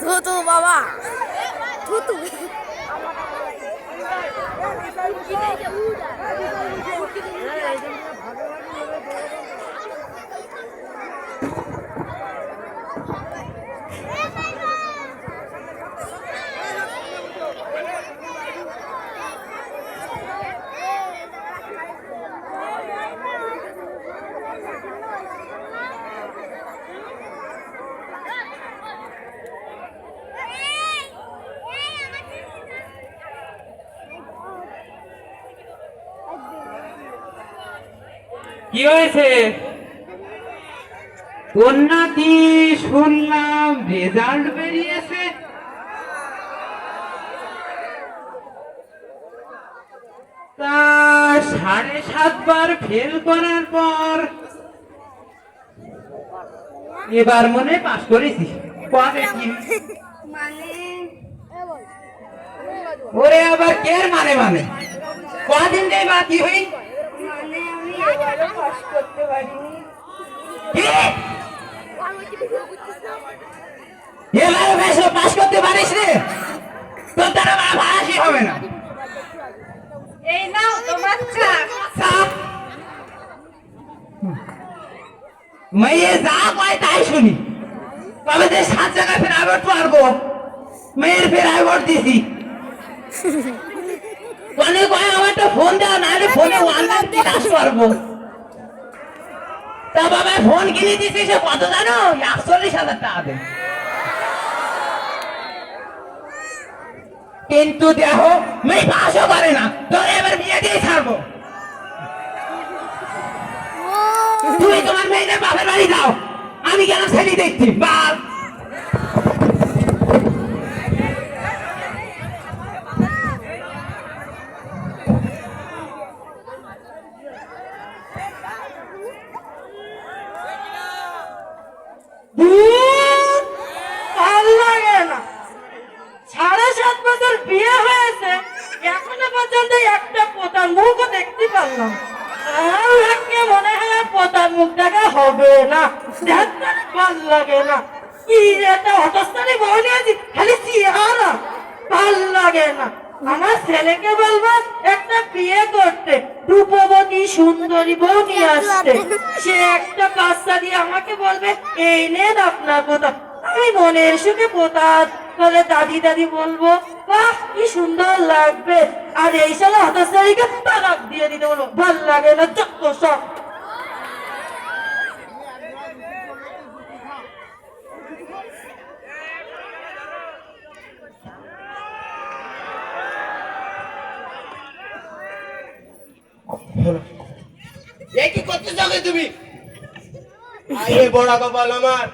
থুতু বাবা থুতু কি হয়েছে? তোর নাকি শুনলাম রেজাল্ট বেরিয়েছে? তা 7.5 বার ফেল করার পর এবার মনে পাস করেছি। ওরে আবার কের মানে মানে কদিন যাই বাকি হই করতে পারিনি। পাস করতে পারিস রে? তোর দ্বারা ভাষাই হবে না। এই নাও তোমার চাপ মেয়ে যা কয় তাই শুনি। তবে যে 7 জায়গায় ফের আইভোট পারবো, মেয়ের ফের আইভোট দিছি। অনেক কয় আমার তো ফোন দেওয়া না হলে ফোনে অনলাইন ক্লাস করবো। তা বাবা ফোন কিনে দিছি সে কত জানো? 41,000 টাকা দেয়। কিন্তু দেখো মেয়ে পাশও করে না, তোর এবার বিয়ে দিয়ে ছাড়বো। তুমি তোমার মেয়েদের বাপের বাড়ি যাও, আমি কেন ছেলে দেখছি বাপ। বিয়ে হয়েছে এখনো পর্যন্ত একটা পোতার মুখও দেখতে পারলাম। মনে হয় পোতার মুখ দেখা হবে না, ভাল লাগে না। কি একটা হতস্থানে বউ নিয়েছি, খালি চেহারা ভাল লাগে না। আমার ছেলেকে বলবো একটা বিয়ে করতে, রূপবতী সুন্দরী বউ নিয়ে আসতে। সে একটা বাচ্চা দিয়ে আমাকে বলবে এই নেন আপনার পোতা। আমি মনের সুখে পোতা বলে দাদি দাদি বলবো, বাহ কি সুন্দর লাগবে। আর এই সালে হতস্থানীকে তালাক দিয়ে দিতে বলবো, ভাল লাগে না চক্ক সব। কি করতে চাও তুমি? বড় কপাল আমার,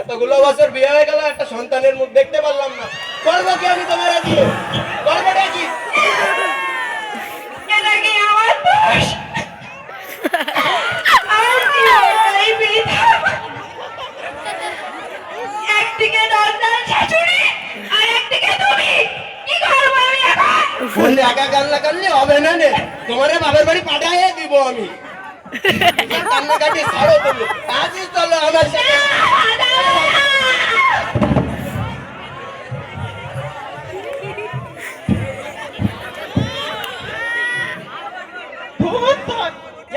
এতগুলো বছর বিয়ে হয়ে গেল একটা সন্তানের মুখ দেখতে পারলাম না। করবো কি আমি তোমার দিয়ে? করবোটা কি? একদিকে শাশুড়ি আর একদিকে তুমি, কি করবো আমি এখন? বললে একা কান্না করলে হবে না নে, তোমার বাপের বাড়ি পাঠাইয়ে দিব আমি। কান্নাকাটি ছাড়ো তুমি, আজই চলো আমার সাথে।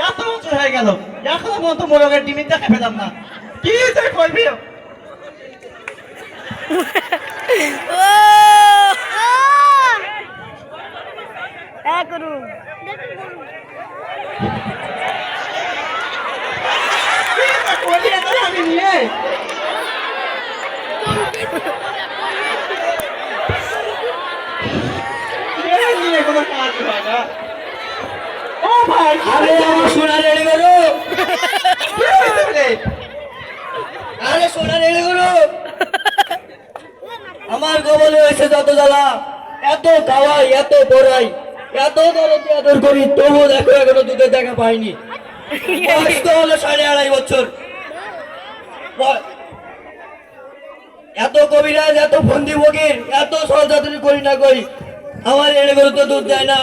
এত বছর হয়ে গেল এখনো পর্যন্ত মোরগের ডিমি দেখে পেলাম না। কি যে করবি? আমি নিয়ে কোনো কাজ হয় না। ও ভাই, আরে আমার সোনা রেডি করো। আরে সোনা রেডি করো। আমার কবলে হয়েছে যত জ্বালা, এত খাওয়াই এত পড়াই এত দরদ আদর করি, তবু দেখো এখনো দুধের দেখা পাইনি। বয়স তো হলো 2.5 বছর। এত কবিরাজ এত ফন্দি ফকির এত সহযাত্রী করি না করি, আমার এনে করে তো দুধ দেয় না।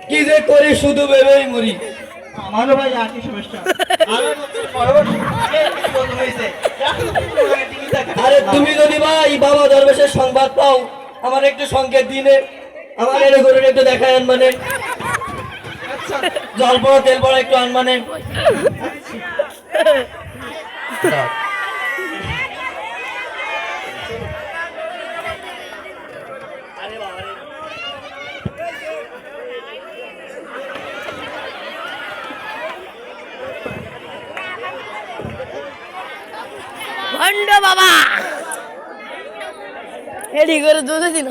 কি যে করি শুধু ভেবেই মরি। আমারও ভাই একই সমস্যা। 2.5 বছর পরবর্তী হয়েছে এখনো দেখা আরে তুমি যদি ভাই বাবা দরবেশের সংবাদ পাও আমার একটু সংকেত দিনে আমার এর গরুর একটু দেখায় মানে জল পড়া তেল পড়া একটু আনমানে ভণ্ড বাবা এডি করে দুধ দিন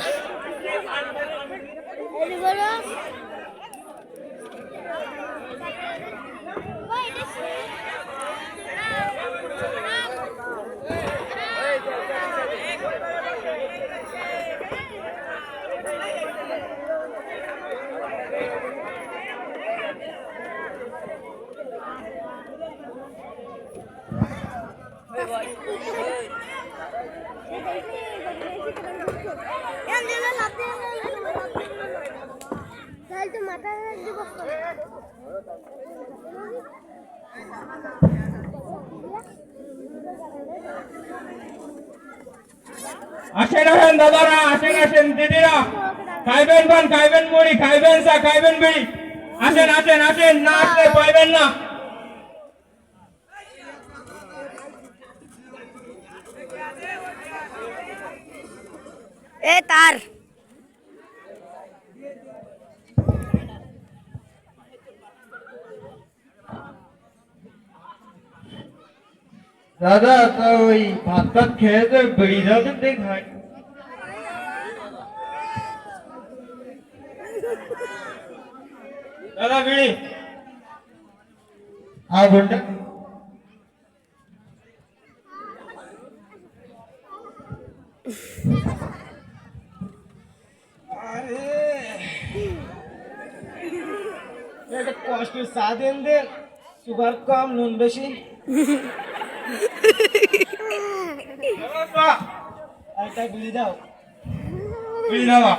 মাথা আসেন আসেন দাদারা, আসেন আসেন দিদিরা, খাইবেন পান, খাইবেন মুড়ি, খাইবেন চা, খাইবেন বিড়ি, আসেন আসেন আসেন, না আসলে পাইবেন না। এ তার দাদা তা ওই ভাত টাত খেয়ে তো বিড়ি দাও তো দেখায়। দাদা বিড়ি আর ঘন্টা একটা কষ্ট চা দেন দেন, সুগার কম নুন বেশি। একটা বিড়ি দাও। বিড়ি দাও।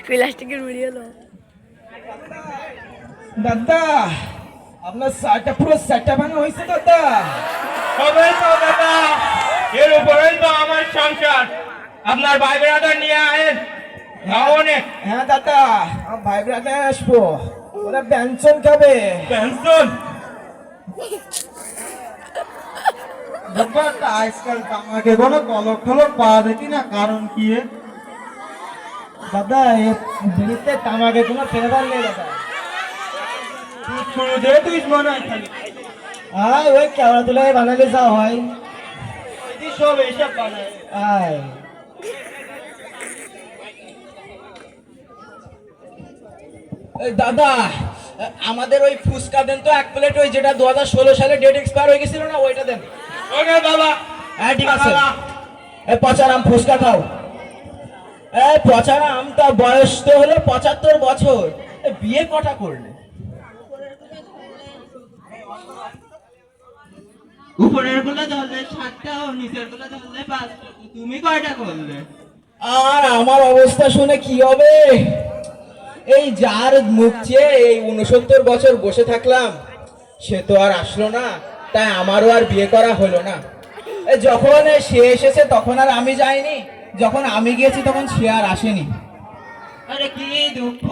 প্লাস্টিকের ভিডিও লো দাদা আপনার চাটা পুরো চাটা ভাঙা হয়েছে দাদা। হবে তো দাদা, এর উপরেই তো আমার সংসার। আপনার ভাই ব্রাদার নিয়ে আয়েন, খাও অনেক। হ্যাঁ দাদা, আমার ভাই ব্রাদার আসবো, ওরা ব্যঞ্জন খাবে। পেনশন ব্যাপারটা আজকাল আমাকে কোনো কলক টলক পাওয়া দেখি না, কারণ কি? দাদা এ বিড়িতে তামাকে কোনো ফ্লেভার নেই দাদা। শুরু দিয়ে তুই মনে হয় খালি আয় ওই কেওড়া তুলাই বানালে যা হয়, এই সব এইসব বানায়। আয় দাদা আমাদের ওই ফুচকা দেন তো এক প্লেট, ওই যেটা 2016 সালে ডেট এক্সপায়ার হয়ে গেছিল না, ওইটা দেন। ওকে বাবা, হ্যাঁ ঠিক আছে। এই পচারাম ফুচকা খাও। এই পচারাম, তা বয়স তো হলো 75 বছর, বিয়ে কটা করলে? উপরের গুলো ধরলে 7টা, ও নিচের গুলো ধরলে 5টা, তুমি কয়টা করলে? আর আমার অবস্থা শুনে কি হবে? এই যার মুখ চেয়ে এই 69 বছর বসে থাকলাম, সে তো আর আসলো না, তাই আমারও আর বিয়ে করা হলো না। যখন সে এসেছে তখন আর আমি যাইনি, যখন আমি গিয়েছি তখন সে আর আসেনি। আরে কি দুঃখ,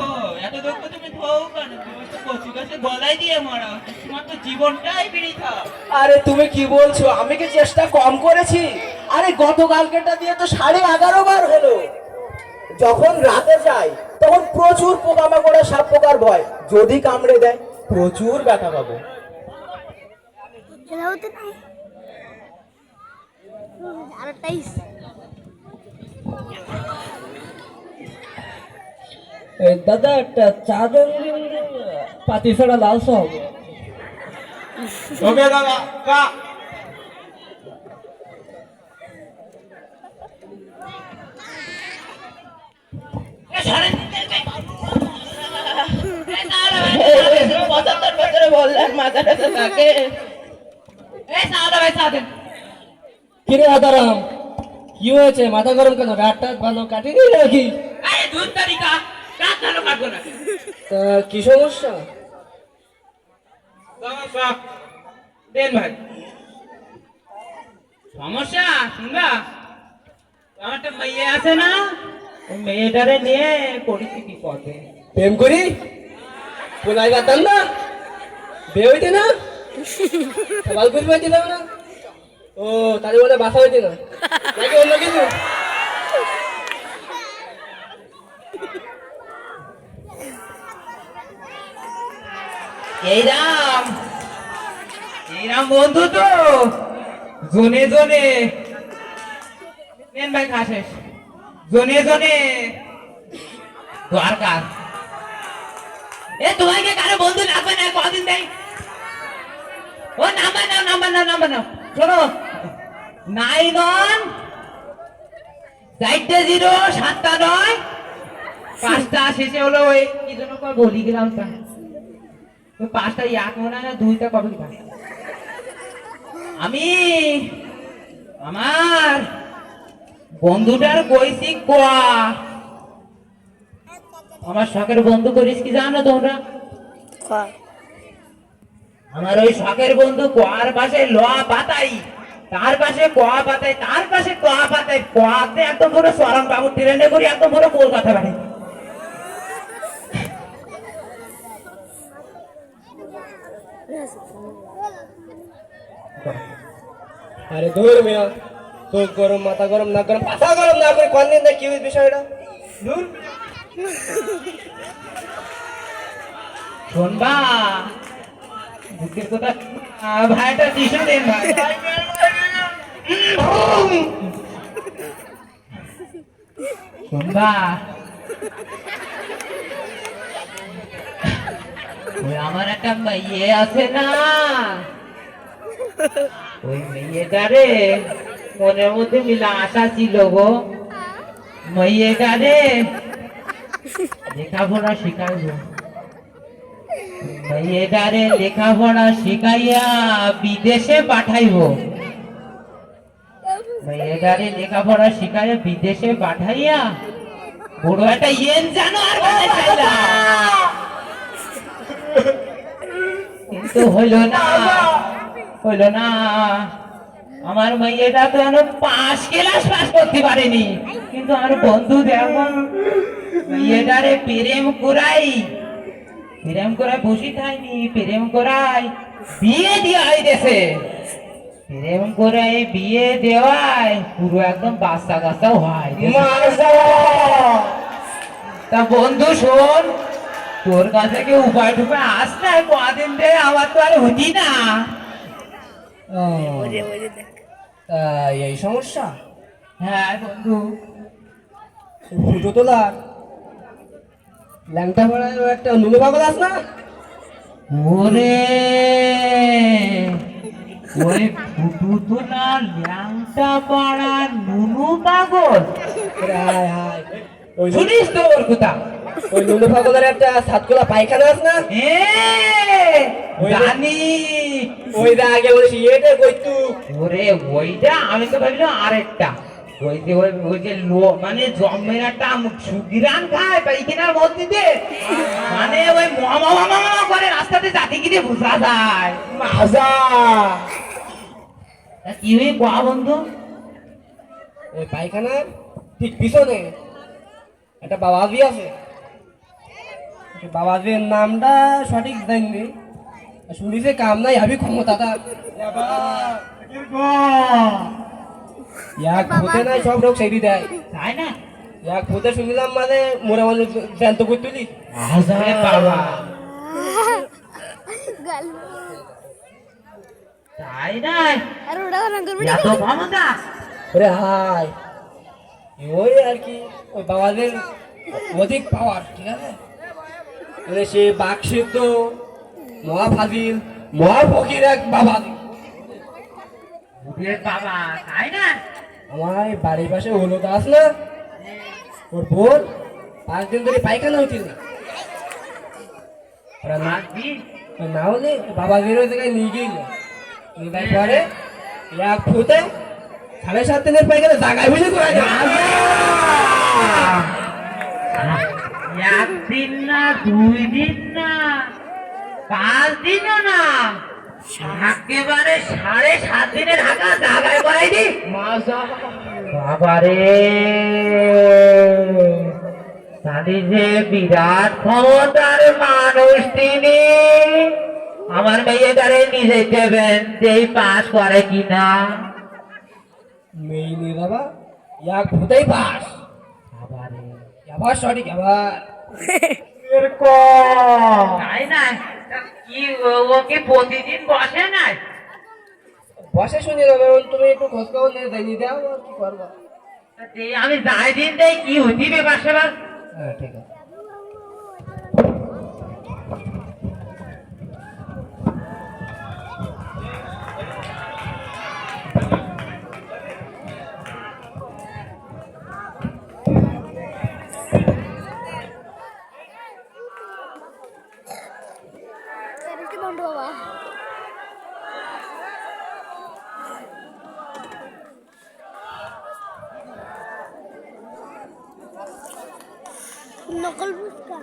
এত দুঃখ তুমি থও কেন? তোমার তো কচি গাছে গলায় দিয়ে মরা, তোমার তো জীবনটাই বৃথা। আরে তুমি কি বলছো? আমি কি চেষ্টা কম করেছি? আরে গতকালকেটা দিয়ে তো 11.5 বার হলো। যখন রাতে যাই তখন প্রচুর পোকামাকড়, সাপ পোকার ভয়, যদি কামড়ে দেয় প্রচুর ব্যথা পাবো। দাদা একটা চা দেন, পাতি ছাড়া লাল সব। ওকে দাদা, কা কিরে আদারাম, কি হয়েছে? মাথা গরম কেন? রাত টাত ভালো কাটিনি নাকি? তা কি সমস্যা? সমস্যা দেন ভাই সমস্যা শুনবা আমার একটা মেয়ে আছে না ওই মেয়েটারে নিয়ে পড়েছি কি পথে প্রেম করি কোলাই বাতাম না বিয়ে হইতে না সবাল করে পাইতে না ও তাহলে বলে বাসা হইতে না নাকি অন্য কিছু এইরাম এইরাম বন্ধু তো জনে জনে নেন ভাই খাসেস জনে জনে দরকার এ তোমাকে কারো বন্ধু লাগবে না কদিন দেয় ও নাম্বার নাও শোনো 91 4 0 7 9 5টা শেষে হলো ওই কি জন্য বলি গেলাম তা 5টা এক মনে হয় না 2টা কবে দিবা আমি আমার বন্ধুটার কইছি কোয়া আমার শখের বন্ধু করিস কি জানো তোমরা আমার ওই শখের বন্ধু কোয়ার পাশে লোয়া পাতাই তার পাশে কোয়া পাতাই তার পাশে কোয়া পাতাই কোয়াতে এত বড় সরম বাবু ট্রেনে করি এত বড় কলকাতা বাড়ি আরে দূর মিয়া চোখ গরম মাথা গরম না গরম পাতা গরম না করে কোন দিন কি বিষয়টা দূর শোনবা বুকের কথা ভাইটা টিসু দেন ভাই শোনবা ওই আমার একটা মেয়ে আছে না ওই মেয়েটারে মনের মধ্যে মিলা আশা ছিল গো মেয়েটারে লেখাপড়া শিখাইবো মেয়েটারে লেখাপড়া শিখাইয়া বিদেশে পাঠাইবো মেয়েটারে লেখাপড়া শিখাইয়া বিদেশে পাঠাইয়া বড় একটা ইয়েন জানো আর বানাইছিলাম কিন্তু হইল না আমার মেয়েটা তো এখনো 5 ক্লাস পাস করতে পারেনি কিন্তু আমার বন্ধু দেখো মেয়েটারে প্রেম করাই বসি থাইনি প্রেম করাই বিয়ে দিয়া হইতেছে প্রেম করাই বিয়ে দেওয়ায় পুরো একদম বাচ্চা কাচ্চাও হয় তা বন্ধু শোন তোর কাছে কি উপায় টুপায় আসতে কদিন দে আমার তো আর হতি না এই সমস্যা হ্যাঁ বন্ধু ফুটো তোলার ল্যাংটা পড়ার একটা নুনো পাগল আস না ওরে ওই ফুটু তোলা ল্যাংটা পাড়ার নুনু পাগল হায় হায় ওই শুনিস তো ওর কথা ওই নুনো পাগলের একটা সাতকোলা পায়খানা আস না এ জানি ওই দা আগে বলেছি এটা কইতু ওরে ওইটা আমি তো ভাবলাম আরেকটা ওই যে ওই যে মানে জন্মের একটা সুগিরান খায় পাইখানার মধ্যে দিয়ে মানে ওই মামা করে রাস্তাতে জাতি গিয়ে বোঝা যায় মাজা তা কি হয়ে কোয়া বন্ধু ওই পায়খানার ঠিক পিছনে একটা বাবাজি আছে বাবাজির নামটা সঠিক জানি শুনিছে কাম নাই আমি ক্ষমতা তার এক ভূতে নাই সব রোগ সেরি দেয় তাই না এক ভূতে শুনলাম মানে মোরা মানুষ জ্যান্ত করে তুলি আরে বাবা তাই না আর ওটা না করবি এত ক্ষমতা ওরে হাই ওই আর কি ওই বাবাদের অধিক পাওয়ার ঠিক আছে মানে সে বাঘ সিদ্ধ মহাফাজিল মহাফকির এক বাবা বাবা তাই না আমার এই বাড়ির পাশে হলো দাস না ওর বোন 5 দিন ধরে পায়খানা হইছিল না ওরা না হলে বাবা বের ওই জায়গায় নিয়ে গেল পরে এক ফুটে 7.5 দিনের পায়খানা জায়গায় বুঝে করে একদিন না 2 দিন না 5 দিনও না, একেবারে 7.5 দিনে ঢাকা জায়গায় করাইনি। বাবারে, তাহলে যে বিরাট ক্ষমতার মানুষ তিনি। আমার মেয়েটারে নিজে দেবেন, যেই পাস করে কিনা। মেইনি বাবা এক ভূতেই পাস। বাবারে, আবার সঠিক আবার তাই না? কি ওকে প্রতিদিন বসে নাই? বসে শুনি যাবে, তুমি একটু খোঁজ খবর নিয়ে জানিয়ে দাও আর কি করবো। আমি যাই দিন দেয় কি হইতিবে পাশে বাস। হ্যাঁ ঠিক আছে। ক্যারেটে বন্ধ বাবা নকল ফুচকা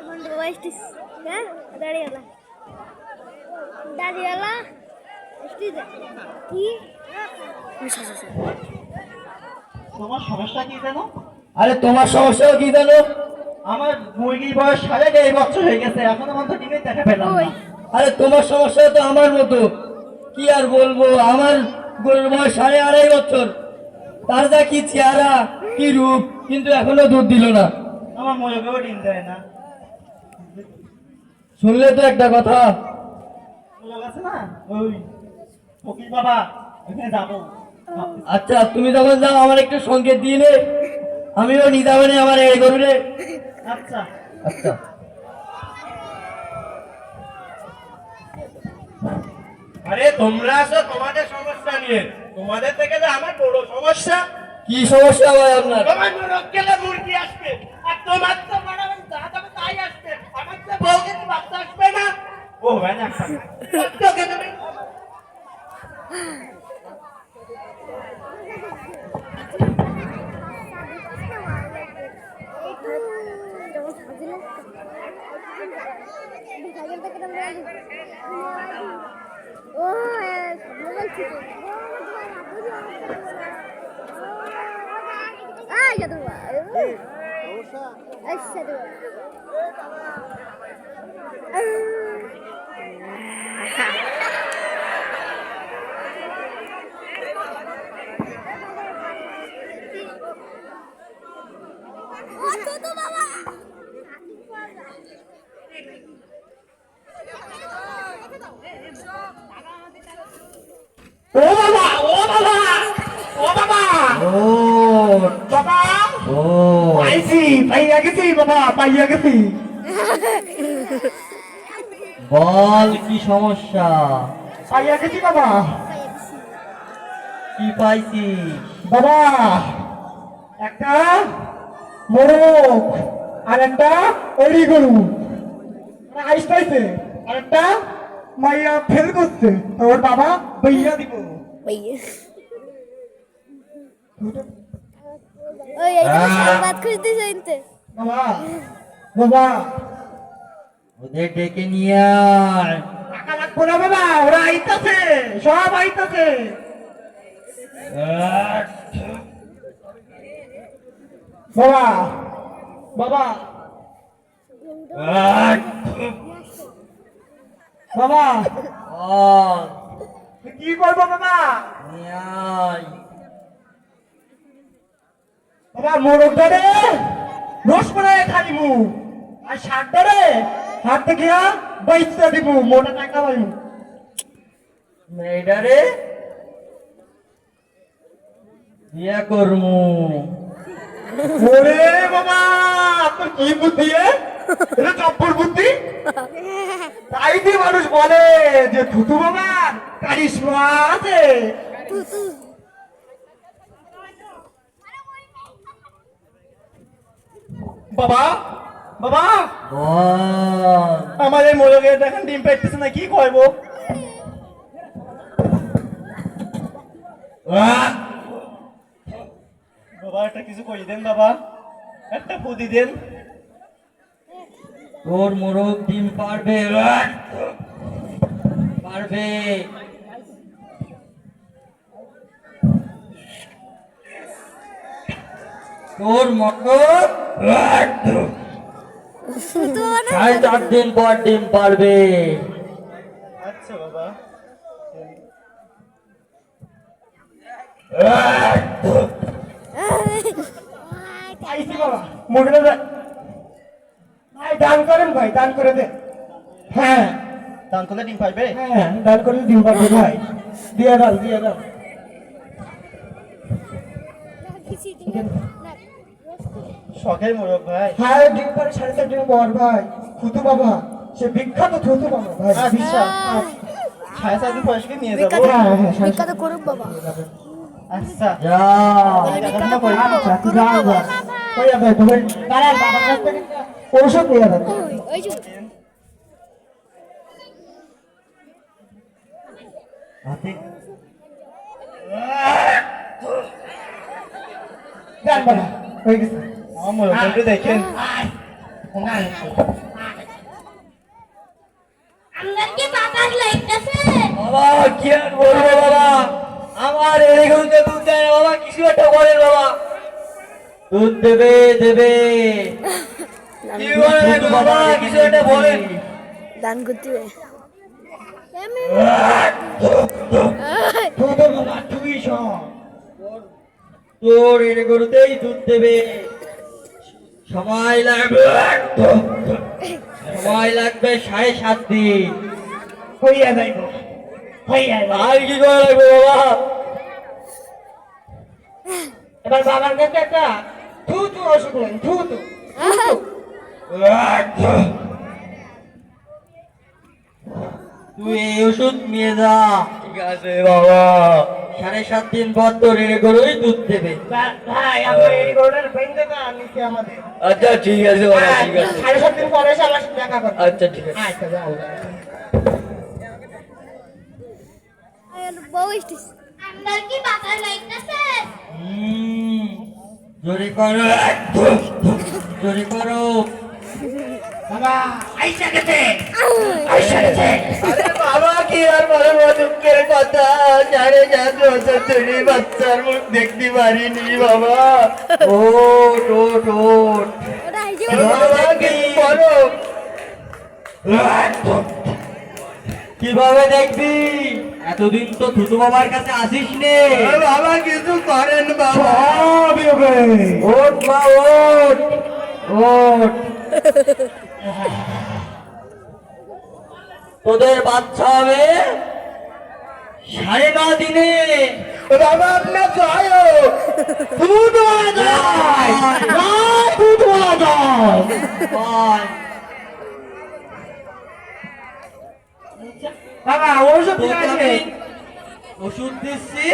বন্ধ বাবা স্টিচ হ্যাঁ দাঁড়িয়েলা দাঁড়িয়েলা স্টিচ কি তোমার সমস্যা কি জানো? আরে তোমার সমস্যাও কি জানো? আমার মুরগির বয়স 1.5 বছর হয়ে গেছে, এখনো পর্যন্ত ডিমের দেখা পেলাম না। আরে তোমার সমস্যা তো আমার মতো, কি আর বলবো। আমার গরুর বয়স 2.5 বছর, তার যা কি চেহারা কি রূপ, কিন্তু এখনো দুধ দিল না। আমার মুরগিও ডিম দেয় না। শুনলে তো একটা কথা। মুরগ আছে না, ওই ফকির বাবা, ওখানে যাবো। আচ্ছা তুমি যখন যাও আমার একটু সংকেত দিয়ে নে, আমিও নিদাবনে আমার এই গরুরে। আচ্ছা আচ্ছা আরে তোমরা আসো তোমাদের সমস্যা নিয়ে, তোমাদের থেকে যে আমার বড় সমস্যা। কি সমস্যা ভাই আপনার? তোমার মোরগ গেলে মুরগি আসবে, আর তোমার তো বড় যা যাবে তাই আসবে। আমার তো বউ কিন্তু বাচ্চা আসবে না। ও ভাই না, তোকে তুমি ও বলছি আচ্ছা ও বাবা, ও বাবা, ও বাবা, ও বাবা, ও পাইছি, পাইয়া গেছি বাবা, পাইয়া গেছি। বল কি সমস্যা, পাইয়া গেছি বাবা। কি পাইছি? বাবা, একটা মোরগ আর একটা এড়ি গরু আইস পাইছে, আর একটা মাইয়া ফেল করছে, ওর বাবা বইয়া দিব। ওই বাদ খুঁজতে চাইতে বাবা, বাবা, ওদের ডেকে নিয়ে আয়। টাকা লাগবো না বাবা, ওরা আইতাছে, সব আইতাছে। বাবা, বাবা, বাবা, বল কি করবো বাবা? নিয়ে আয়। বাবা মোরগ ধরে রস করে খাইবো, আর শাক ধরে হাত থেকে বাইচা দিব, মোটা টাকা পাইব। মেয়েটারে বিয়া করমু। ওরে বাবা, তোর কি বুদ্ধি এ? এটা চপ্পর বুদ্ধি। তাই দিয়ে মানুষ বলে যে থুতু বাবার কারিশমা আছে। বাবা, বাবা, বল আমার এই মোরগের দেখেন ডিম পেটতেছে না, কি করবো? একটা কিছু কই দেন বাবা, একটা ফুদি দেন। তোর মোরগ ডিম পারবে, পারবে। তোর মোরগ 4.5 দিন পর ডিম পারবে। আচ্ছা বাবা। আইসি বাবা মোটরে ভাই দান করেন ভাই, দান করে দে। হ্যাঁ দান করলে ডিম পাইবে? হ্যাঁ দান করে ডিম পাবে ভাই, দিয়ে দাও দিয়ে দাও। শখের মোরগ ভাই। হ্যাঁ ডিম পারে 4.5 ডিম বর ভাই, থুতু বাবা, সে বিখ্যাত থুতু বাবা ভাই। আচ্ছা, 4.5 বয়সকে নিয়ে যাবো। হ্যাঁ হ্যাঁ বিখ্যাত করুক বাবা। আচ্ছা যা দেখাশোনা করি। আচ্ছা তুই যাও যা, ওই যাবে তুমি দাঁড়ান বাবার কাছ থেকে ঔষধ নিয়ে যাবে। ওই যে যান বাবা হয়ে গেছে। আমার মোরগটা একটু দেখেন। আপনার কি বাবার লাইট আছে? বাবা কি আর বলবো বাবা, আমার এরকমতে দুধ দেয় না বাবা, কিছু একটা করেন বাবা। দুধ দেবে দেবে, কি বলেন বাবা, কিছু একটা বলেন। দান করতে হবে। থুতু বাবা তুই শোন, তোর এর গরুতেই দুধ দেবে। সময় লাগবে, সময় লাগবে 7.5 দিন। হইয়া যাইব হইয়া যাইব। আর কি করে লাগবে বাবা? এবার বাবার কাছে একটা থুতু ওষুধ নেন, থুতু। তুই এই ওষুধ নিয়ে যা। ঠিক আছে বাবা, 7.5 দিন পর তোর এর গরুই দুধ দেবে। ভাই আমার এই গরুটার বেঁধে না নিচে আমাদের। আচ্ছা ঠিক আছে বাবা, ঠিক আছে। 7.5 দিন পরে এসে আমার সাথে দেখা করবে। আচ্ছা ঠিক আছে। আচ্ছা যাও। বউ এসেছে। আপনার কি বাবার লাইট আছে? জোরে করো, জোরে করো। বাবা আইসা গেছে, আইসা গেছে। আরে বাবা কি আর বলবো, দুঃখের কথা। 7.5 বছর ধরে বাচ্চার মুখ দেখতে পারিনি বাবা। ওট ওট ওট, ওটা আইসে বাবা কি বলো, কিভাবে দেখবি? এতদিন তো থুতু বাবার কাছে আসিস নে। বাবা কিছু করেন বাবা। সবই হবে। ওট মা ওট, ওট। তোদের বাচ্চা হবে 9.5 দিনে। বাবা আপনার জয় হোক। দুধ হওয়া যায়, দুধ হওয়া যায়। বল, বাবা ওষুধ তোকে আছে। আমি ওষুধ দিচ্ছি,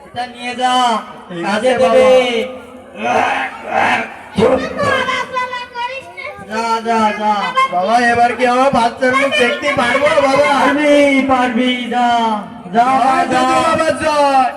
এটা নিয়ে যা, ঠিক কাজে আছে দেবে। যা যা যা বাবা এবার কি আমার বাচ্চার মুখ দেখতে পারবো বাবা? পারবি পারবি, যা যা যা। বাবা জয়।